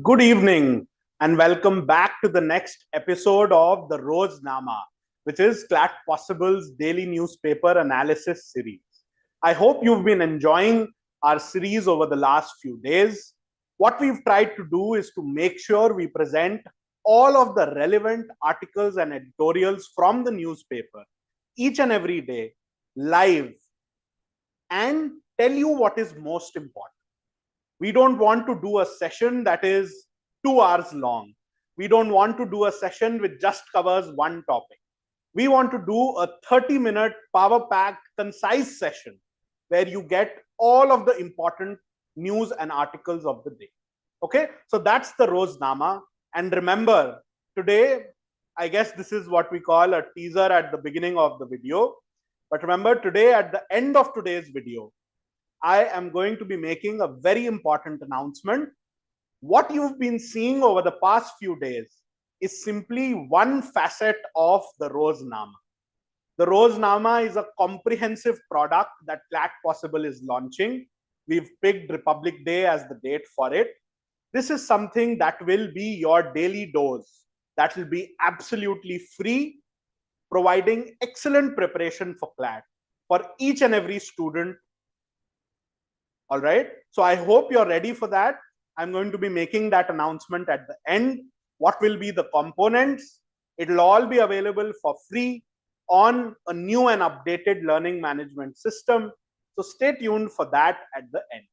Good evening and welcome back to the next episode of the Roznama, which is Clat Possible's daily newspaper analysis series. I hope you've been enjoying our series over the last few days. What we've tried to do is to make sure we present all of the relevant articles and editorials from the newspaper each and every day live and tell you what is most important. We don't want to do a session that is 2 hours long. We don't want to do a session which just covers one topic. We want to do a 30-minute power packed, concise session where you get all of the important news and articles of the day. Okay, so that's the Roznama. And remember, today, I guess this is what we call a teaser at the beginning of the video. But remember, today, at the end of today's video, I am going to be making a very important announcement. What you've been seeing over the past few days is simply one facet of the Roznama. The Roznama is a comprehensive product that Clat Possible is launching. We've picked Republic Day as the date for it. This is something that will be your daily dose, that will be absolutely free, providing excellent preparation for Clat for each and every student. All right, so I hope you're ready for that. I'm going to be making that announcement at the end. What will be the components? It'll all be available for free on a new and updated learning management system. So stay tuned for that at the end.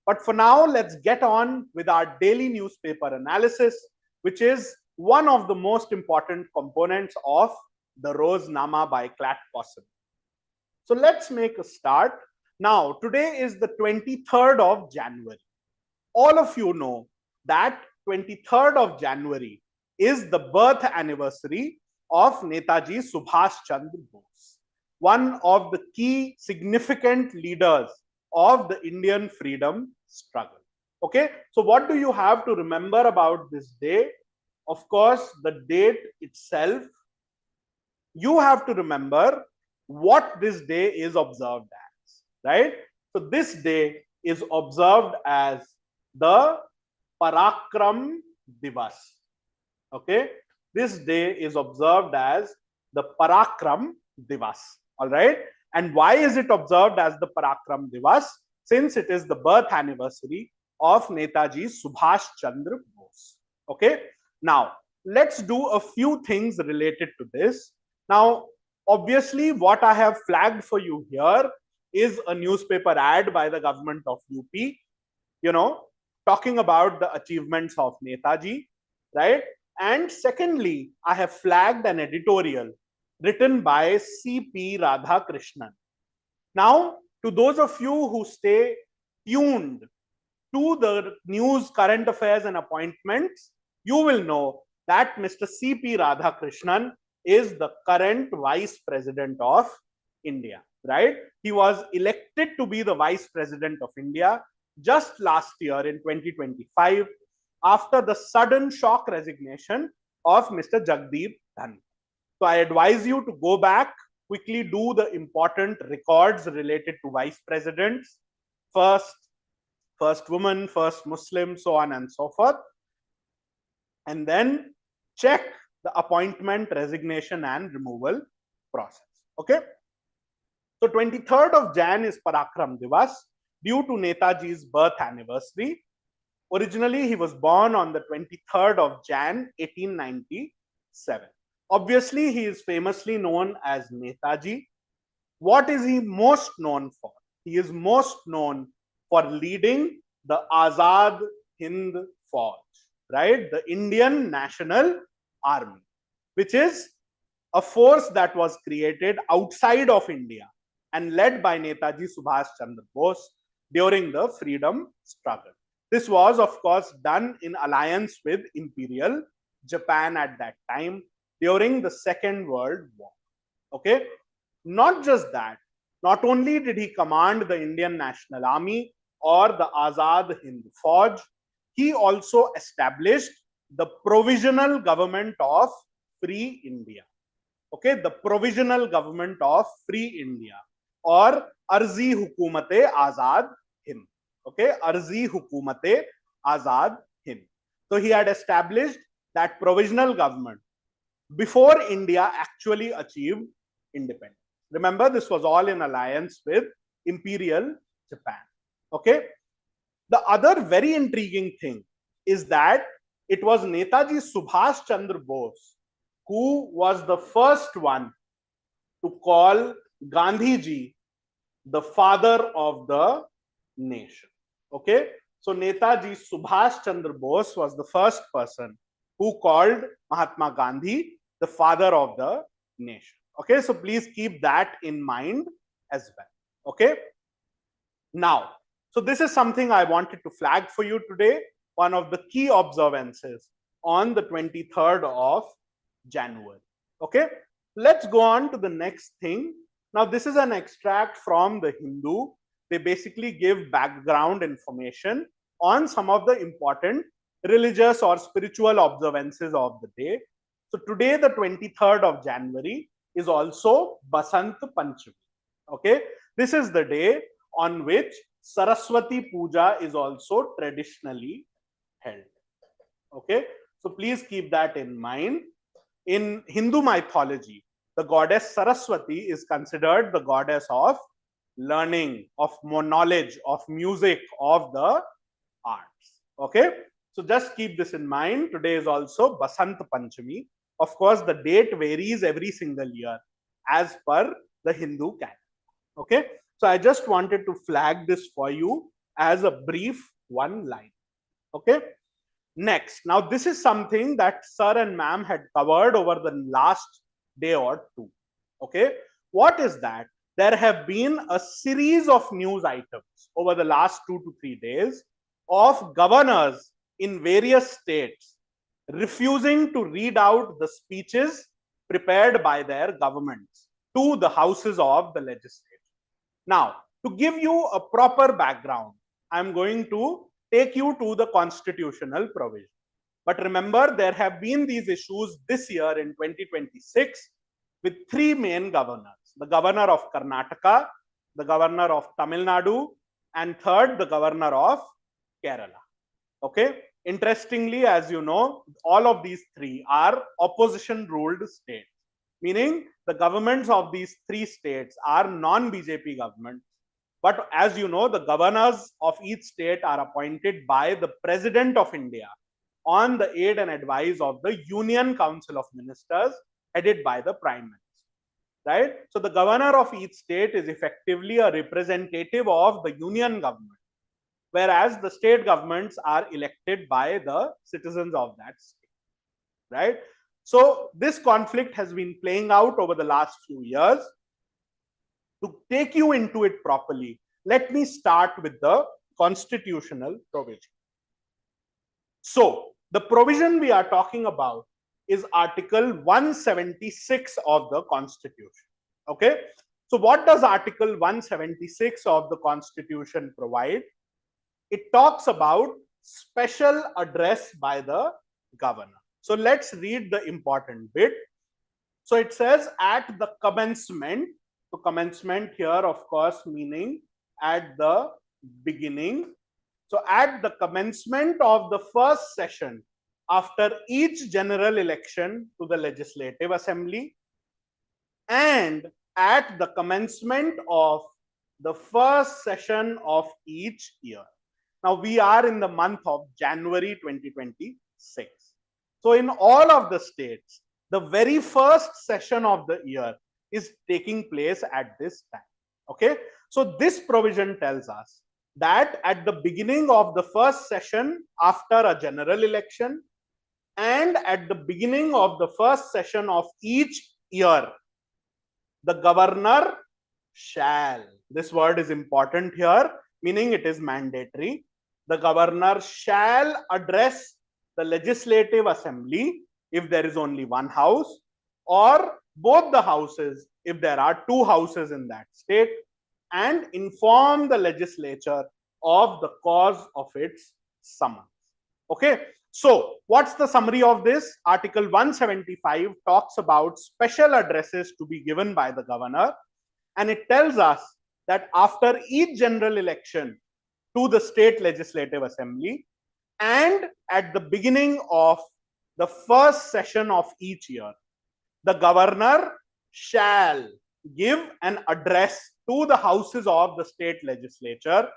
But for now, let's get on with our daily newspaper analysis, which is one of the most important components of the Roznama by Clat Possible. So let's make a start. Now, today is the 23rd of January. All of you know that 23rd of January is the birth anniversary of Netaji Subhash Chandra Bose, one of the key significant leaders of the Indian freedom struggle. Okay, so what do you have to remember about this day? Of course, the date itself. You have to remember what this day is observed as, right? So this day is observed as the Parakram Divas. Okay, this day is observed as the Parakram Divas. All right, and why is it observed as the Parakram Divas? Since it is the birth anniversary of Netaji Subhash Chandra Bose. Okay, now let's do a few things related to this. Now, obviously, what I have flagged for you here is a newspaper ad by the government of UP, talking about the achievements of Netaji, right? And secondly, I have flagged an editorial written by C.P. Radhakrishnan. Now, to those of you who stay tuned to the news, current affairs, and appointments, you will know that Mr. C.P. Radhakrishnan is the current Vice President of India, right? He was elected to be the Vice President of India just last year in 2025 after the sudden shock resignation of Mr. Jagdeep Dhan. So I advise you to go back, quickly do the important records related to vice presidents, first woman, first Muslim, so on and so forth, and then check the appointment, resignation, and removal process. Okay. So 23rd of Jan is Parakram Divas due to Netaji's birth anniversary. Originally, he was born on the 23rd of Jan, 1897. Obviously, he is famously known as Netaji. What is he most known for? He is most known for leading the Azad Hind Fauj, right? The Indian National Army, which is a force that was created outside of India and led by Netaji Subhash Chandra Bose during the freedom struggle. This was, of course, done in alliance with Imperial Japan at that time during the Second World War. Okay, not just that, not only did he command the Indian National Army or the Azad Hind Fauj, he also established the Provisional Government of Free India. Okay, the Provisional Government of Free India, or Arzi Hukumate Azad Hind. Okay, Arzi Hukumate Azad Hind. So he had established that provisional government before India actually achieved independence. Remember, this was all in alliance with Imperial Japan. Okay. The other very intriguing thing is that it was Netaji Subhash Chandra Bose who was the first one to call Gandhiji the father of the nation. Okay. So Netaji Subhash Chandra Bose was the first person who called Mahatma Gandhi the father of the nation. Okay. So please keep that in mind as well. Okay. Now, so this is something I wanted to flag for you today. One of the key observances on the 23rd of January. Okay. Let's go on to the next thing. Now, this is an extract from the Hindu. They basically give background information on some of the important religious or spiritual observances of the day. So today, the 23rd of January, is also Basant Panchami. Okay. This is the day on which Saraswati Puja is also traditionally held. Okay. So please keep that in mind. In Hindu mythology, the goddess Saraswati is considered the goddess of learning, of more knowledge, of music, of the arts. Okay. So just keep this in mind. Today is also Basant Panchami. Of course, the date varies every single year as per the Hindu calendar. Okay. So I just wanted to flag this for you as a brief one line. Okay. Next, now this is something that sir and ma'am had covered over the last day or two. Okay. What is that? There have been a series of news items over the last 2 to 3 days of governors in various states refusing to read out the speeches prepared by their governments to the houses of the legislature. Now, to give you a proper background, I'm going to take you to the constitutional provision. But remember, there have been these issues this year in 2026 with three main governors: the governor of Karnataka, the governor of Tamil Nadu, and third, the governor of Kerala. Okay. Interestingly, as you know, all of these three are opposition ruled states, meaning the governments of these three states are non-BJP governments. But as you know, the governors of each state are appointed by the President of India on the aid and advice of the Union Council of Ministers headed by the Prime Minister. Right? So the governor of each state is effectively a representative of the union government, whereas the state governments are elected by the citizens of that state. Right? So this conflict has been playing out over the last few years. To take you into it properly, let me start with the constitutional provision. So the provision we are talking about is Article 176 of the Constitution. Okay. So what does Article 176 of the Constitution provide? It talks about special address by the governor. So let's read the important bit. So it says at the commencement. So commencement here, of course, meaning at the beginning. So at the commencement of the first session after each general election to the Legislative Assembly, and at the commencement of the first session of each year. Now we are in the month of January 2026. So in all of the states, the very first session of the year is taking place at this time. Okay. So this provision tells us that at the beginning of the first session after a general election and at the beginning of the first session of each year, the governor shall, this word is important here, meaning it is mandatory. The governor shall address the Legislative Assembly if there is only one house, or both the houses if there are two houses in that state, and inform the legislature of the cause of its summons. Okay. So what's the summary of this? Article 175 talks about special addresses to be given by the governor, and it tells us that after each general election to the state legislative assembly, And at the beginning of the first session of each year, the governor shall give an address to the houses of the state legislature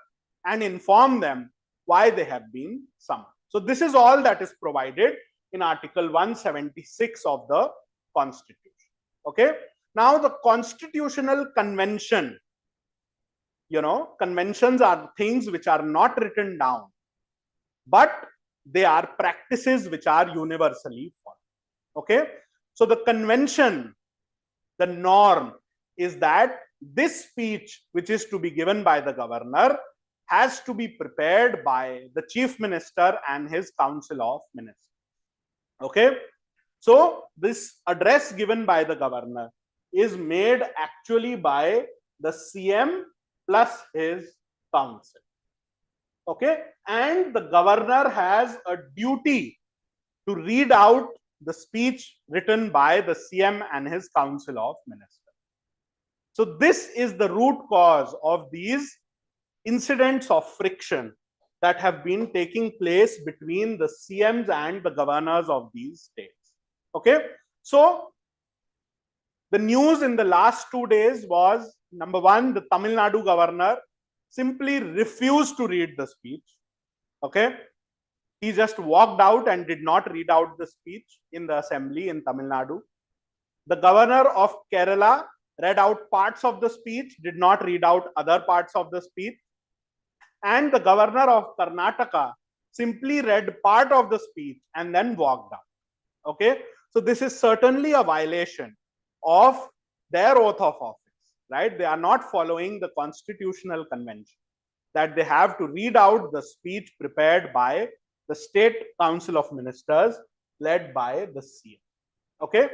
and inform them why they have been summoned. So this is all that is provided in Article 176 of the Constitution. Okay. Now the Constitutional Convention, conventions are things which are not written down, but they are practices which are universally followed. Okay. So the convention, the norm is that this speech which is to be given by the governor has to be prepared by the chief minister and his council of ministers. Okay. So this address given by the governor is made actually by the CM plus his council. Okay. And the governor has a duty to read out the speech written by the CM and his council of ministers. So this is the root cause of these incidents of friction that have been taking place between the CMs and the governors of these states. Okay. So the news in the last 2 days was, number one, the Tamil Nadu governor simply refused to read the speech. Okay. He just walked out and did not read out the speech in the assembly in Tamil Nadu. The governor of Kerala read out parts of the speech, did not read out other parts of the speech. And the governor of Karnataka simply read part of the speech and then walked out. Okay. So this is certainly a violation of their oath of office, right? They are not following the Constitutional Convention that they have to read out the speech prepared by the State Council of Ministers led by the CM. Okay.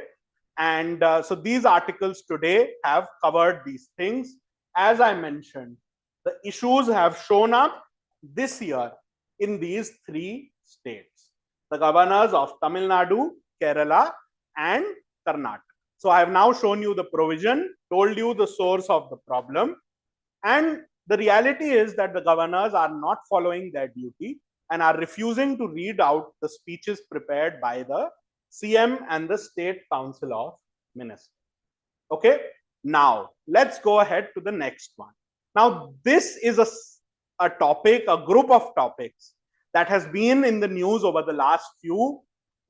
And so these articles today have covered these things. As I mentioned, the issues have shown up this year in these 3 states, the governors of Tamil Nadu, Kerala, and Karnataka. So I have now shown you the provision, told you the source of the problem, and the reality is that the governors are not following their duty and are refusing to read out the speeches prepared by the CM and the State Council of Ministers. Okay, now let's go ahead to the next one. Now, this is a topic, a group of topics that has been in the news over the last few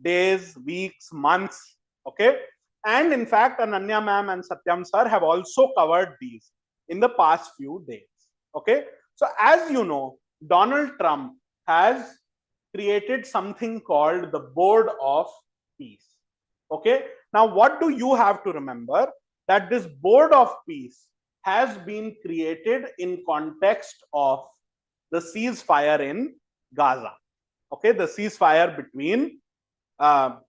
days, weeks, months. Okay, and in fact, Ananya ma'am and Satyam sir have also covered these in the past few days. Okay, so as you know, Donald Trump has created something called the Board of Peace. Okay, now what do you have to remember? That this Board of Peace has been created in context of the ceasefire in Gaza. Okay, the ceasefire between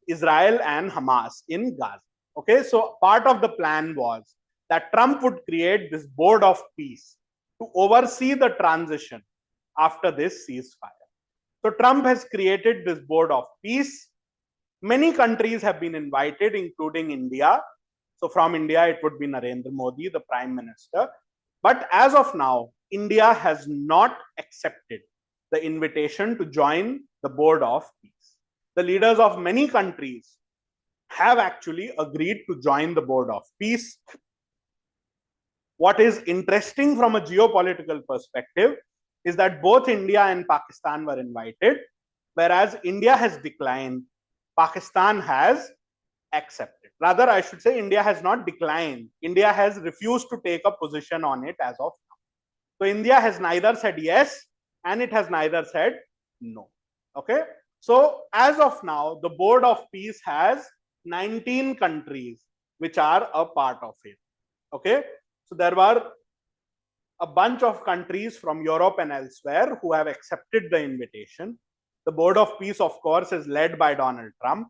Israel and Hamas in Gaza. Okay, so part of the plan was that Trump would create this Board of Peace to oversee the transition after this ceasefire. So Trump has created this Board of Peace. Many countries have been invited, including India. So from India, it would be Narendra Modi, the Prime Minister. But as of now, India has not accepted the invitation to join the Board of Peace. The leaders of many countries have actually agreed to join the Board of Peace. What is interesting from a geopolitical perspective is that both India and Pakistan were invited, whereas India has declined, Pakistan has accepted. Rather, I should say India has not declined. India has refused to take a position on it as of now. So India has neither said yes and it has neither said no. Okay. So as of now, the Board of Peace has 19 countries which are a part of it. Okay. So there were a bunch of countries from Europe and elsewhere who have accepted the invitation. The Board of Peace, of course, is led by Donald Trump.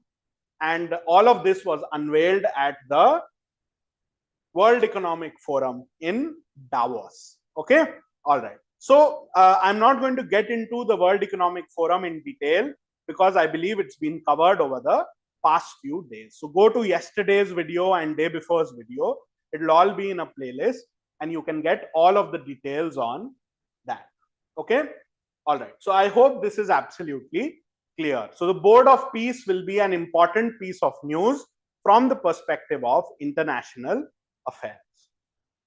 And all of this was unveiled at the World Economic Forum in Davos. Okay. All right. So I'm not going to get into the World Economic Forum in detail because I believe it's been covered over the past few days. So go to yesterday's video and day before's video. It'll all be in a playlist and you can get all of the details on that. Okay. All right. So I hope this is absolutely clear. So the Board of Peace will be an important piece of news from the perspective of international affairs.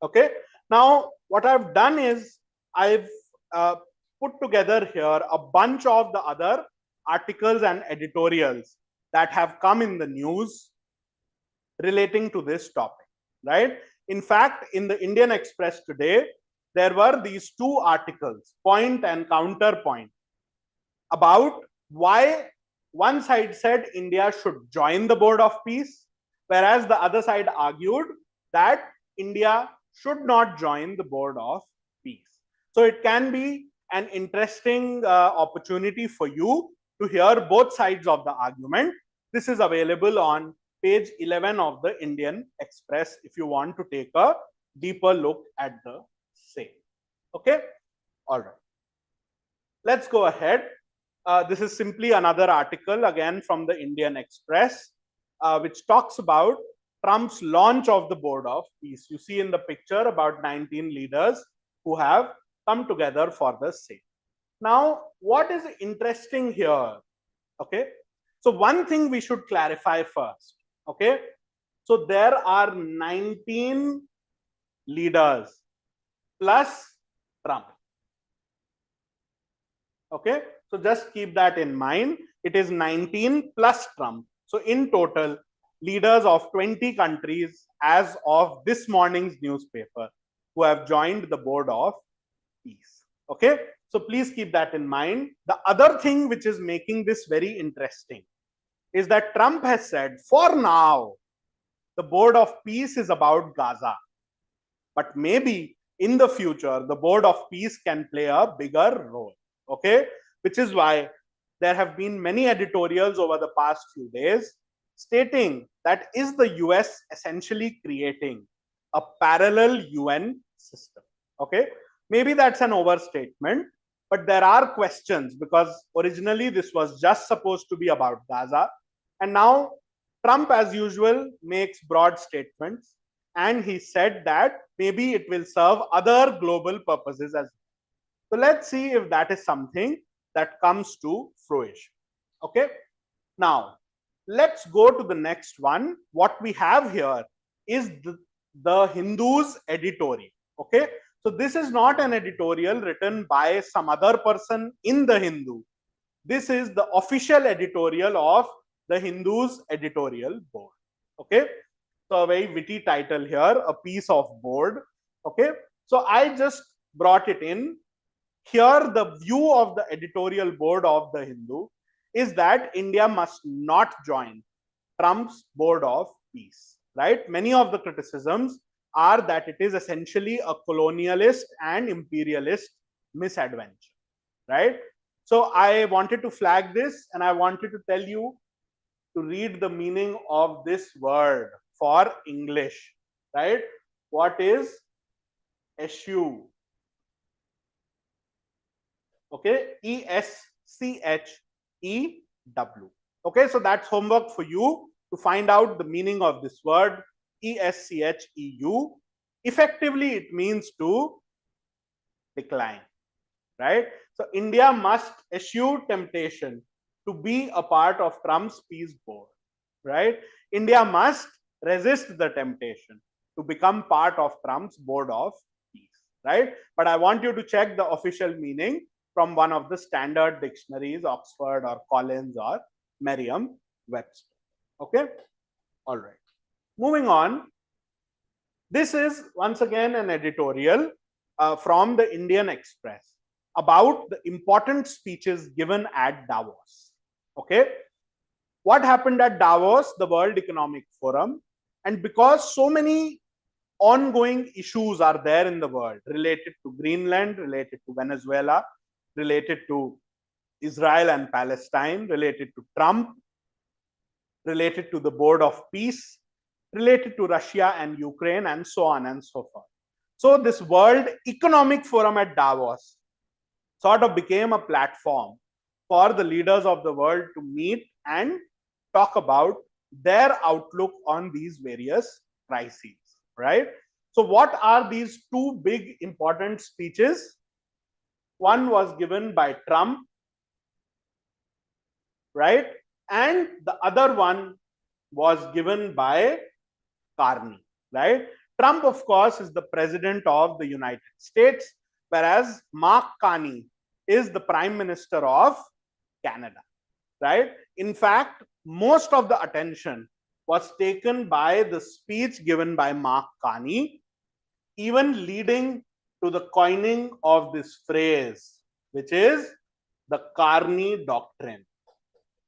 Okay. Now, what I've done is I've put together here a bunch of the other articles and editorials that have come in the news relating to this topic, right? In fact, in the Indian Express today, there were these two articles, point and counterpoint, about why one side said India should join the Board of Peace, whereas the other side argued that India should not join the Board of Peace. So it can be an interesting opportunity for you to hear both sides of the argument. This is available on page 11 of the Indian Express if you want to take a deeper look at the same. Okay, all right. Let's go ahead. This is simply another article again from the Indian Express, which talks about Trump's launch of the Board of Peace. You see in the picture about 19 leaders who have come together for the same. Now, what is interesting here? Okay, so one thing we should clarify first. Okay, so there are 19 leaders plus Trump. Okay, so just keep that in mind. It is 19 plus Trump. So in total, leaders of 20 countries as of this morning's newspaper who have joined the Board of Peace. Okay, so please keep that in mind. The other thing which is making this very interesting is that Trump has said, for now, the Board of Peace is about Gaza. But maybe in the future, the Board of Peace can play a bigger role. Okay, which is why there have been many editorials over the past few days stating that is the US essentially creating a parallel UN system. Okay, maybe that's an overstatement, but there are questions because originally this was just supposed to be about Gaza, and now Trump, as usual, makes broad statements, and he said that maybe it will serve other global purposes as well. So let's see if that is something that comes to fruition. Okay, now let's go to the next one. What we have here is the Hindu's editorial. Okay, so this is not an editorial written by some other person in the Hindu. This is the official editorial of the Hindu's editorial board. Okay, so a very witty title here, a piece of board. Okay, so I just brought it in. Here, the view of the editorial board of the Hindu is that India must not join Trump's Board of Peace, right? Many of the criticisms are that it is essentially a colonialist and imperialist misadventure, right? So I wanted to flag this and I wanted to tell you to read the meaning of this word for English, right? What is eschew? Okay, ESCHEW. Okay, so that's homework for you to find out the meaning of this word, ESCHEU. Effectively, it means to decline, right? So India must eschew temptation to be a part of Trump's peace board, right? India must resist the temptation to become part of Trump's Board of Peace, right? But I want you to check the official meaning from one of the standard dictionaries, Oxford or Collins or Merriam-Webster. Okay, all right. Moving on. This is once again an editorial from the Indian Express about the important speeches given at Davos. Okay, what happened at Davos, the World Economic Forum, and because so many ongoing issues are there in the world related to Greenland, related to Venezuela, related to Israel and Palestine, related to Trump, related to the Board of Peace, related to Russia and Ukraine, and so on and so forth. So this World Economic Forum at Davos sort of became a platform for the leaders of the world to meet and talk about their outlook on these various crises, right? So what are these two big important speeches? One was given by Trump, right? And the other one was given by Carney, right? Trump, of course, is the president of the United States, whereas Mark Carney is the prime minister of Canada, right? In fact, most of the attention was taken by the speech given by Mark Carney, even leading to the coining of this phrase, which is the Carney Doctrine,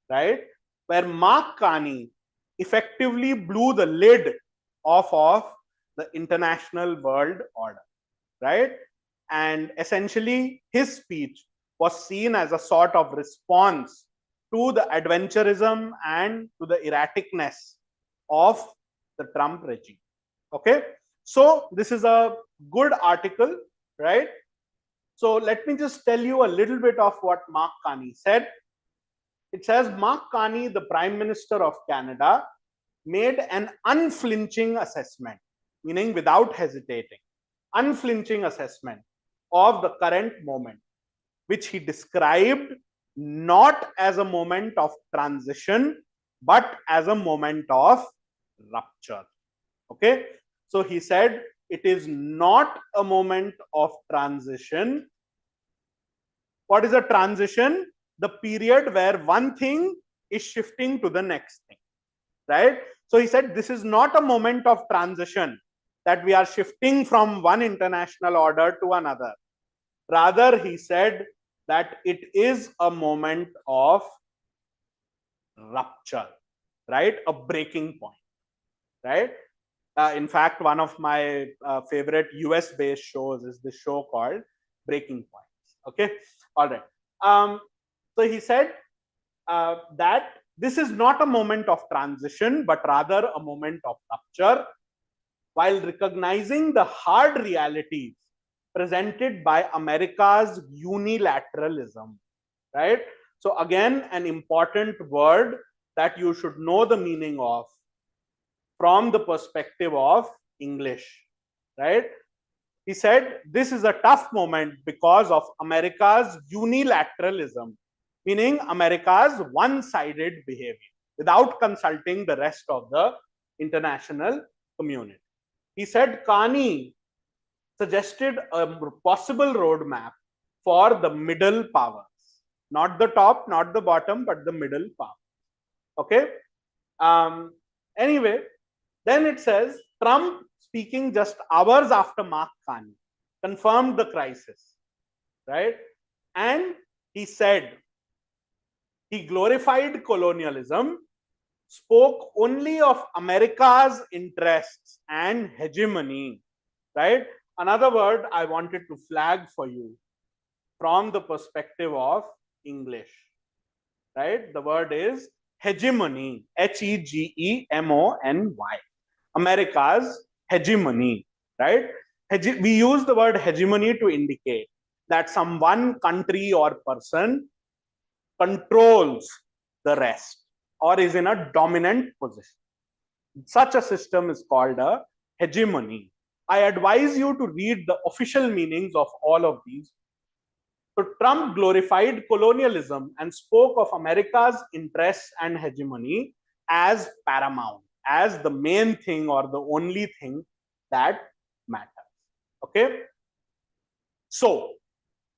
right? Where Mark Carney effectively blew the lid off of the international world order, right? And essentially, his speech was seen as a sort of response to the adventurism and to the erraticness of the Trump regime. Okay, so this is a good article, right? So let me just tell you a little bit of what Mark Carney said. It says Mark Carney, the Prime Minister of Canada, made an unflinching assessment, meaning without hesitating, unflinching assessment of the current moment, which he described not as a moment of transition, but as a moment of rupture. Okay, so he said it is not a moment of transition. What is a transition? The period where one thing is shifting to the next thing, right? So he said this is not a moment of transition, that we are shifting from one international order to another. Rather, he said that it is a moment of rupture, right? A breaking point, right? In fact, one of my favorite US based shows is this show called Breaking Points. Okay, all right. So he said that this is not a moment of transition, but rather a moment of rupture, while recognizing the hard realities presented by America's unilateralism, right? So again, an important word that you should know the meaning of from the perspective of English, right? He said this is a tough moment because of America's unilateralism, meaning America's one-sided behavior without consulting the rest of the international community. He said Carney suggested a possible roadmap for the middle powers, not the top, not the bottom, but the middle powers. Okay. Anyway, then it says Trump, speaking just hours after Mark Carney, confirmed the crisis, right? And he said he glorified colonialism, spoke only of America's interests and hegemony, right? Another word I wanted to flag for you from the perspective of English, right? The word is hegemony, Hegemony, America's hegemony, right? We use the word hegemony to indicate that some one country or person controls the rest or is in a dominant position. Such a system is called a hegemony. I advise you to read the official meanings of all of these. So Trump glorified colonialism and spoke of America's interests and hegemony as paramount, as the main thing or the only thing that matters. Okay. So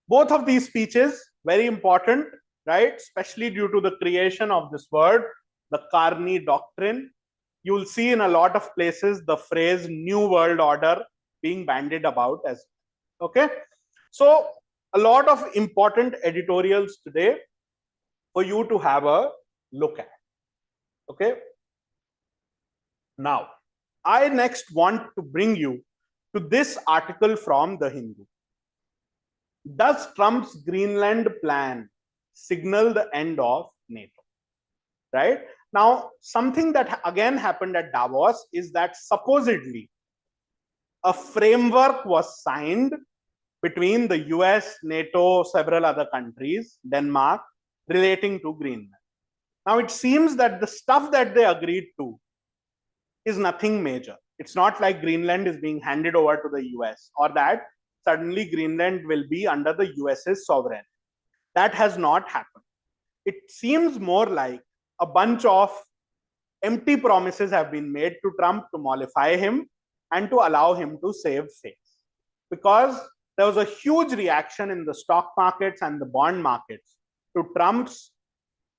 both of these speeches, very important, right? Especially due to the creation of this word, the Carney Doctrine. You will see in a lot of places the phrase New World Order being bandied about as well. Okay. So a lot of important editorials today for you to have a look at. Okay. Now, I next want to bring you to this article from The Hindu. Does Trump's Greenland plan signal the end of NATO? Right? Now, something that again happened at Davos is that supposedly a framework was signed between the US, NATO, several other countries, Denmark, relating to Greenland. Now, it seems that the stuff that they agreed to is nothing major. It's not like Greenland is being handed over to the US or that suddenly Greenland will be under the US's sovereignty. That has not happened. It seems more like a bunch of empty promises have been made to Trump to mollify him and to allow him to save face. Because there was a huge reaction in the stock markets and the bond markets to Trump's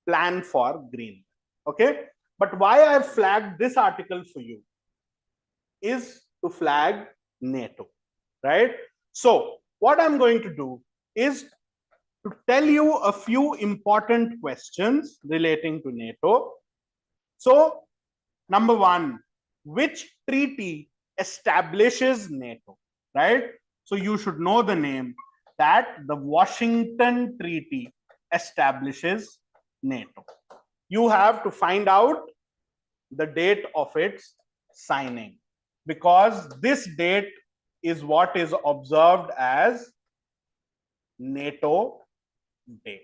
plan for Greenland. Okay? But why I've flagged this article for you is to flag NATO, right? So what I'm going to do is to tell you a few important questions relating to NATO. So, number one, which treaty establishes NATO, right? So you should know the name, that the Washington Treaty establishes NATO. You have to find out the date of its signing, because this date is what is observed as NATO Day.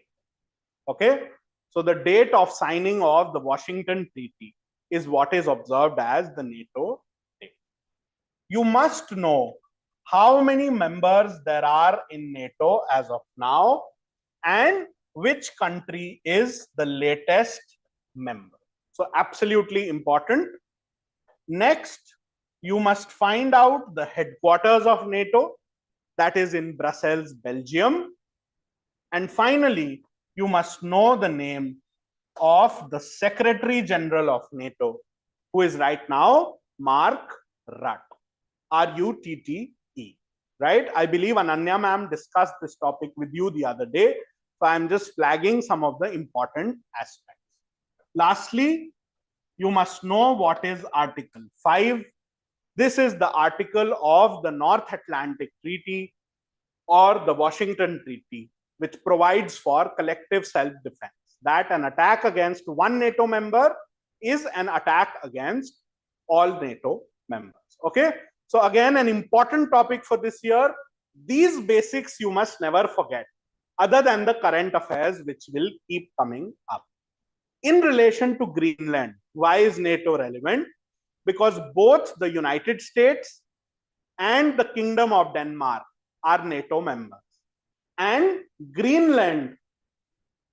Okay, so the date of signing of the Washington Treaty is what is observed as the NATO Day. You must know how many members there are in NATO as of now and which country is the latest member. So absolutely important. Next, you must find out the headquarters of NATO, that is in Brussels, Belgium. And finally, you must know the name of the Secretary General of NATO, who is right now Mark Rutte, R-U-T-T-E, right? I believe Ananya ma'am discussed this topic with you the other day, so I'm just flagging some of the important aspects. Lastly, you must know what is Article 5. This is the article of the North Atlantic Treaty or the Washington Treaty, which provides for collective self-defense, that an attack against one NATO member is an attack against all NATO members. Okay, so again, an important topic for this year. These basics you must never forget, other than the current affairs which will keep coming up. In relation to Greenland, why is NATO relevant? Because both the United States and the Kingdom of Denmark are NATO members. And Greenland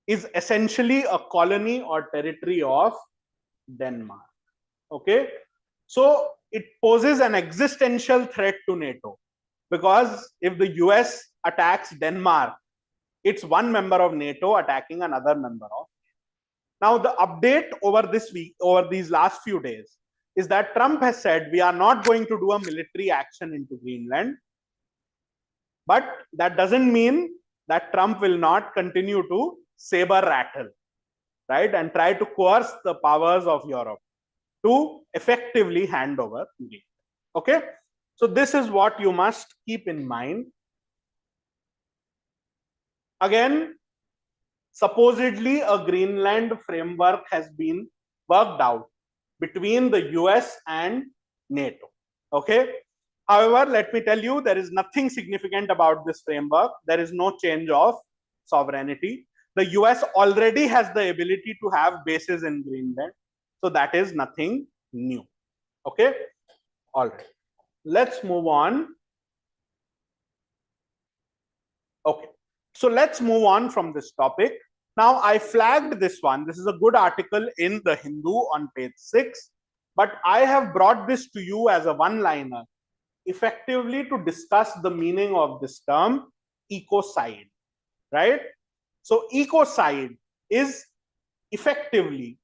is essentially a colony or territory of Denmark. Okay, so it poses an existential threat to NATO, because if the US attacks Denmark, it's one member of NATO attacking another member of. Now, the update over this week, over these last few days, is that Trump has said we are not going to do a military action into Greenland. But that doesn't mean that Trump will not continue to saber rattle, right, and try to coerce the powers of Europe to effectively hand over Greenland. Okay, so this is what you must keep in mind. Again, supposedly a Greenland framework has been worked out between the US and NATO. Okay, however, let me tell you, there is nothing significant about this framework. There is no change of sovereignty. The US already has the ability to have bases in Greenland, so that is nothing new. Okay, all right, let's move on. Okay, so let's move on from this topic. Now, I flagged this one. This is a good article in the Hindu on page 6, but I have brought this to you as a one-liner, effectively to discuss the meaning of this term, ecocide, right? So ecocide is effectively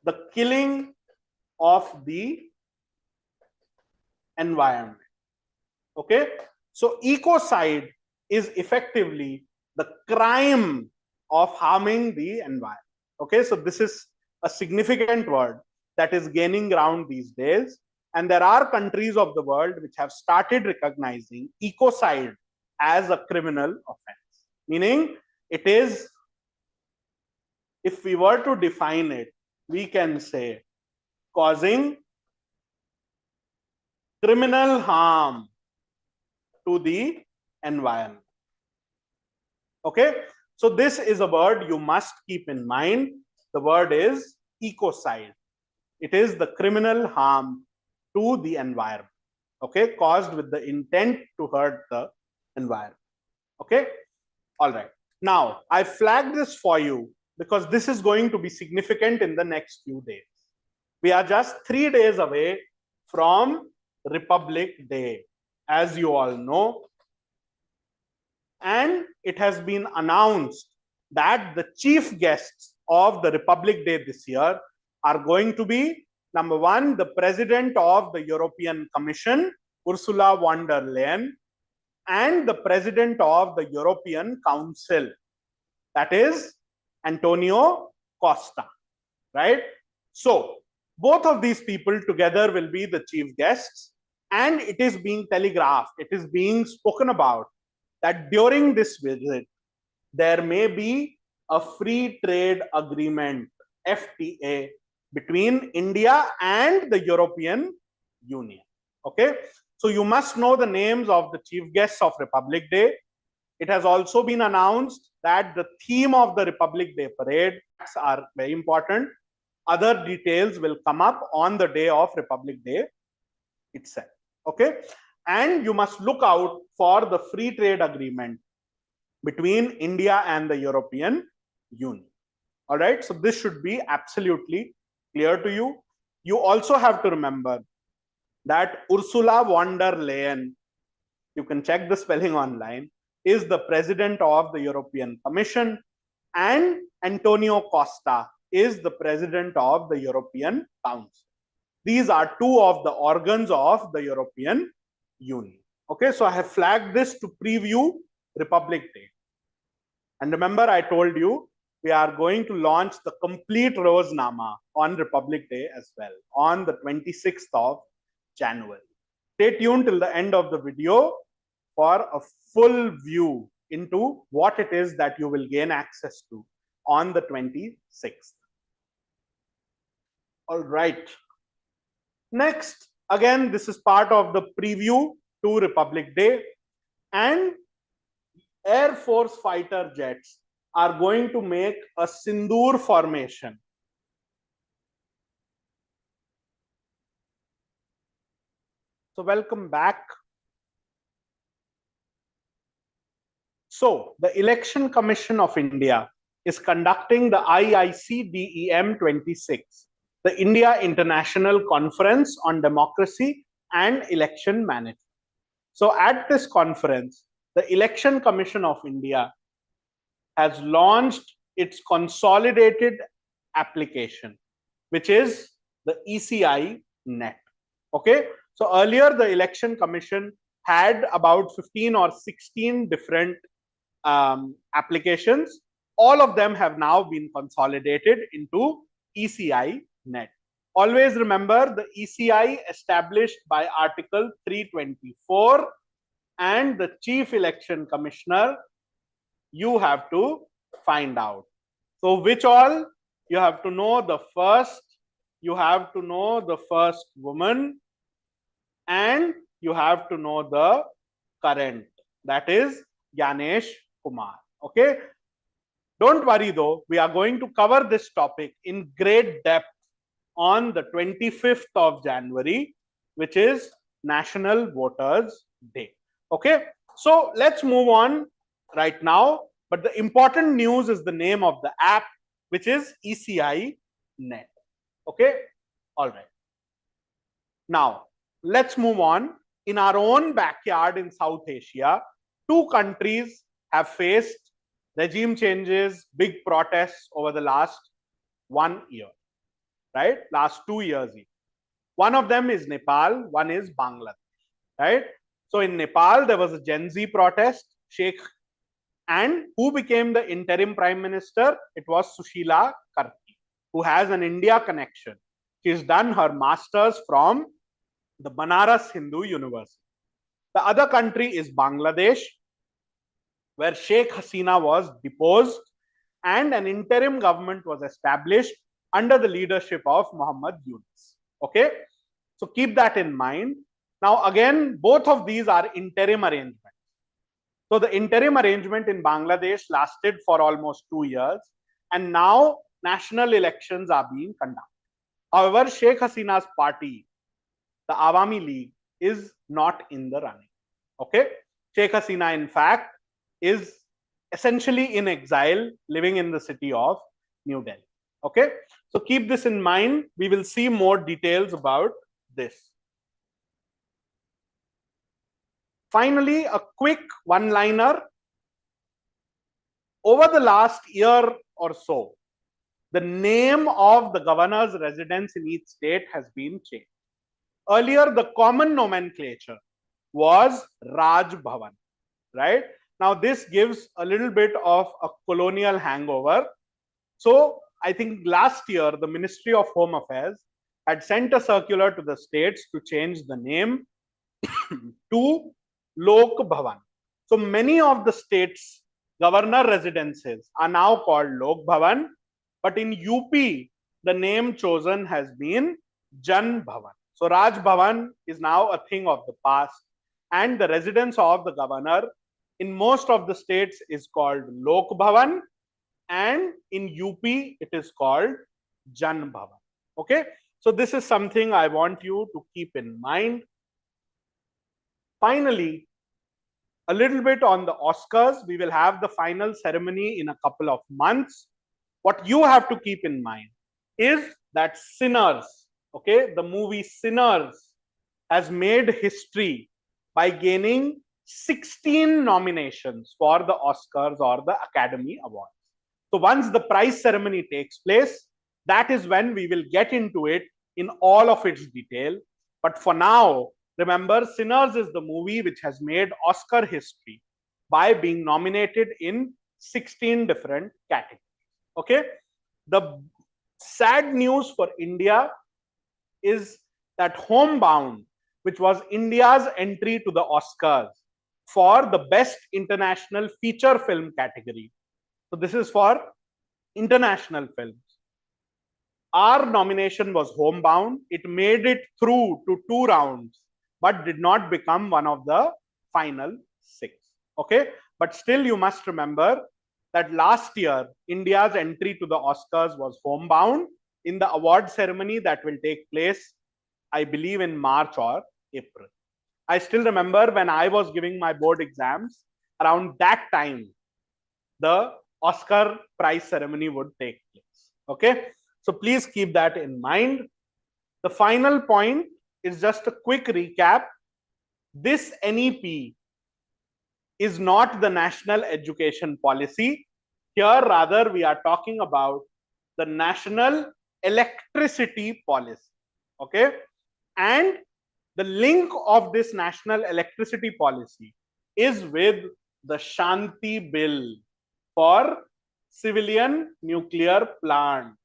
the killing of the environment. Okay, so ecocide is effectively the crime of harming the environment. Okay, so this is a significant word that is gaining ground these days, and there are countries of the world which have started recognizing ecocide as a criminal offense, meaning it is, if we were to define it, we can say causing criminal harm to the environment. Okay, so this is a word you must keep in mind. The word is ecocide. It is the criminal harm to the environment. okay, caused with the intent to hurt the environment. Okay, all right. Now, I flagged this for you because this is going to be significant in the next few days. We are just 3 days away from Republic Day, as you all know. And it has been announced that the chief guests of the Republic Day this year are going to be, number one, the President of the European Commission, Ursula von der Leyen, and the President of the European Council, that is Antonio Costa, right? So both of these people together will be the chief guests, and it is being telegraphed, it is being spoken about that during this visit, there may be a free trade agreement, FTA, between India and the European Union. Okay, so you must know the names of the chief guests of Republic Day. It has also been announced that the theme of the Republic Day parade are very important. Other details will come up on the day of Republic Day itself. Okay, and you must look out for the free trade agreement between India and the European Union. All right, so this should be absolutely clear to you. You also have to remember that Ursula von der Leyen, you can check the spelling online, is the President of the European Commission, and Antonio Costa is the President of the European Council. These are two of the organs of the European Union. Okay, so I have flagged this to preview Republic Day. And remember, I told you we are going to launch the complete Roznama on Republic Day as well, on the 26th of January. Stay tuned till the end of the video for a full view into what it is that you will gain access to on the 26th. All right. Next, again, this is part of the preview to Republic Day, and Air Force fighter jets are going to make a Sindoor formation. So welcome back. So the Election Commission of India is conducting the IICDEM 26, the India International Conference on Democracy and Election Management. So at this conference, the Election Commission of India has launched its consolidated application, which is the ECI net. Okay, so earlier the Election Commission had about 15 or 16 different applications. All of them have now been consolidated into ECI net. Always remember the ECI established by Article 324, and the Chief Election Commissioner you have to find out. So which all? You have to know the first, you have to know the first woman, and you have to know the current, that is Ganesh Kumar. Okay, don't worry though, we are going to cover this topic in great depth on the 25th of January, which is National Voters Day. Okay, so let's move on right now, but the important news is the name of the app, which is ECI net. Okay, all right. Now let's move on. In our own backyard in South Asia, two countries have faced regime changes, big protests over the last 1 year, right? Last 2 years. One of them is Nepal, one is Bangladesh, right? So in Nepal, there was a Gen Z protest, Sheikh, and who became the interim prime minister? It was Sushila Karki, who has an India connection. She's done her master's from the Banaras Hindu University. The other country is Bangladesh, where Sheikh Hasina was deposed and an interim government was established under the leadership of Muhammad Yunus. Okay, so keep that in mind. Now again, both of these are interim arrangements. So the interim arrangement in Bangladesh lasted for almost 2 years, and now national elections are being conducted. However, Sheikh Hasina's party, the Awami League, is not in the running. Okay, Sheikh Hasina, in fact, is essentially in exile, living in the city of New Delhi. Okay, so keep this in mind. We will see more details about this. Finally, a quick one-liner. Over the last year or so, the name of the governor's residence in each state has been changed. Earlier, the common nomenclature was Raj Bhavan, right? Now, this gives a little bit of a colonial hangover. So, I think last year, the Ministry of Home Affairs had sent a circular to the states to change the name to Lok Bhavan. So, many of the states' governor residences are now called Lok Bhavan, but in UP, the name chosen has been Jan Bhavan. So Raj Bhavan is now a thing of the past, and the residence of the governor in most of the states is called Lok Bhavan, and in UP it is called Jan Bhavan. Okay, so this is something I want you to keep in mind. Finally, a little bit on the Oscars. We will have the final ceremony in a couple of months. What you have to keep in mind is that Sinners, okay, the movie Sinners has made history by gaining 16 nominations for the Oscars or the Academy Awards. So once the prize ceremony takes place, that is when we will get into it in all of its detail. But for now, remember, Sinners is the movie which has made Oscar history by being nominated in 16 different categories. Okay, the sad news for India is that Homebound, which was India's entry to the Oscars for the best international feature film category. So this is for international films. Our nomination was Homebound. It made it through to 2 rounds, but did not become one of the final 6. Okay, but still you must remember that last year, India's entry to the Oscars was Homebound in the award ceremony that will take place, I believe, in March or April. I still remember when I was giving my board exams, around that time, the Oscar prize ceremony would take place. Okay, so please keep that in mind. The final point is just a quick recap. This NEP is not the national education policy. Here, rather, we are talking about the national electricity policy. Okay, and the link of this national electricity policy is with the Shanti Bill for civilian nuclear plants,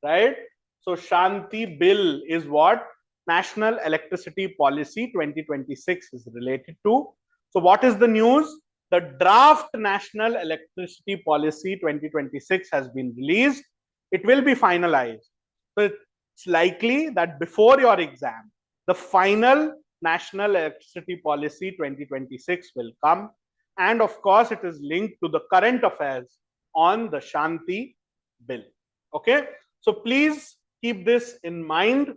right? So Shanti Bill is what National Electricity Policy 2026 is related to. So what is the news? The draft National Electricity Policy 2026 has been released. It will be finalized. So it's likely that before your exam, the final National Electricity Policy 2026 will come. And of course, it is linked to the current affairs on the Shanti Bill. Okay, so please keep this in mind.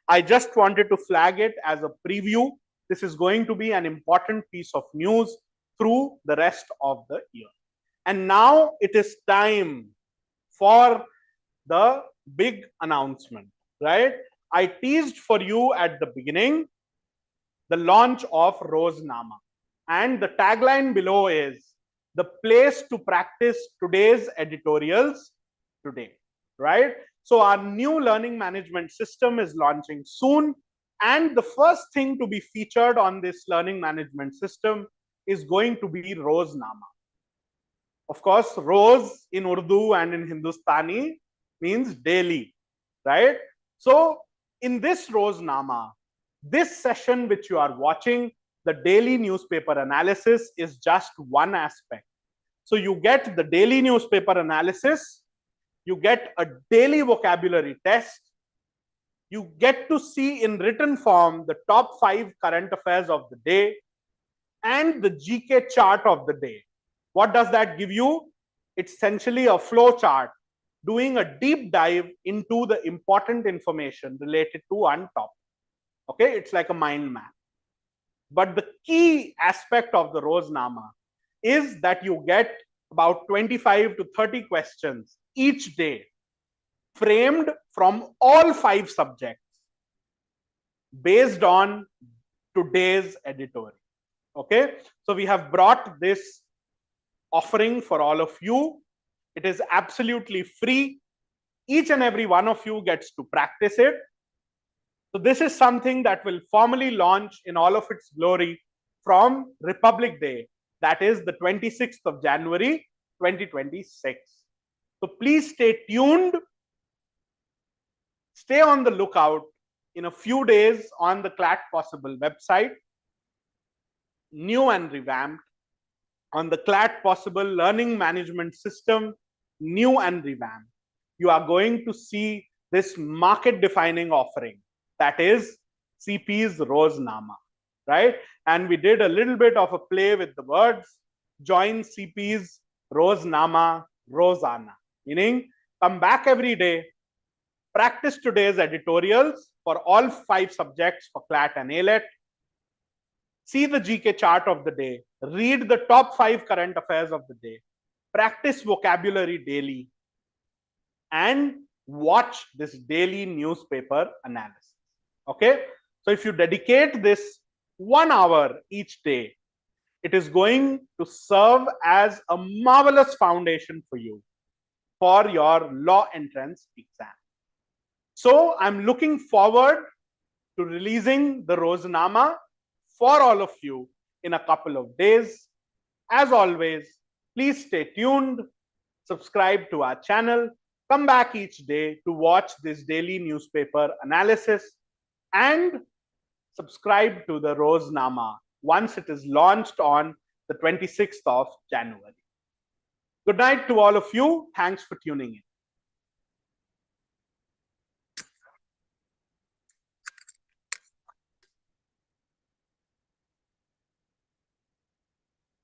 I just wanted to flag it as a preview. This is going to be an important piece of news through the rest of the year. And now it is time for the big announcement, right? I teased for you at the beginning the launch of Roznama. And the tagline below is the place to practice today's editorials today, right? So our new learning management system is launching soon. And the first thing to be featured on this learning management system is going to be Roznama. Of course, Roz in Urdu and in Hindustani means daily, right? So in this Roznama, this session which you are watching, the daily newspaper analysis, is just one aspect. So you get the daily newspaper analysis, you get a daily vocabulary test, you get to see in written form the top 5 current affairs of the day, and the GK chart of the day. What does that give you? It's essentially a flow chart doing a deep dive into the important information related to one topic. Okay, it's like a mind map. But the key aspect of the Roznama is that you get about 25 to 30 questions each day, framed from all 5 subjects based on today's editorial. Okay, so we have brought this offering for all of you. It is absolutely free. Each and every one of you gets to practice it. So this is something that will formally launch in all of its glory from Republic Day, that is the 26th of January 2026. So please stay tuned. Stay on the lookout. In a few days on the Clat Possible website, new and revamped, on the Clat Possible learning management system, new and revamped, you are going to see this market defining offering, that is CP's Roznama, right? And we did a little bit of a play with the words. Join CP's Roznama Rosanna, meaning come back every day, practice today's editorials for all 5 subjects for Clat and ALET, see the GK chart of the day, read the top 5 current affairs of the day, practice vocabulary daily, and watch this daily newspaper analysis. Okay, so if you dedicate this 1 hour each day, it is going to serve as a marvelous foundation for you for your law entrance exam. So I'm looking forward to releasing the Roznama for all of you in a couple of days. As always, please stay tuned, subscribe to our channel, come back each day to watch this daily newspaper analysis, and subscribe to the Roznama once it is launched on the 26th of January. Good night to all of you. Thanks for tuning in.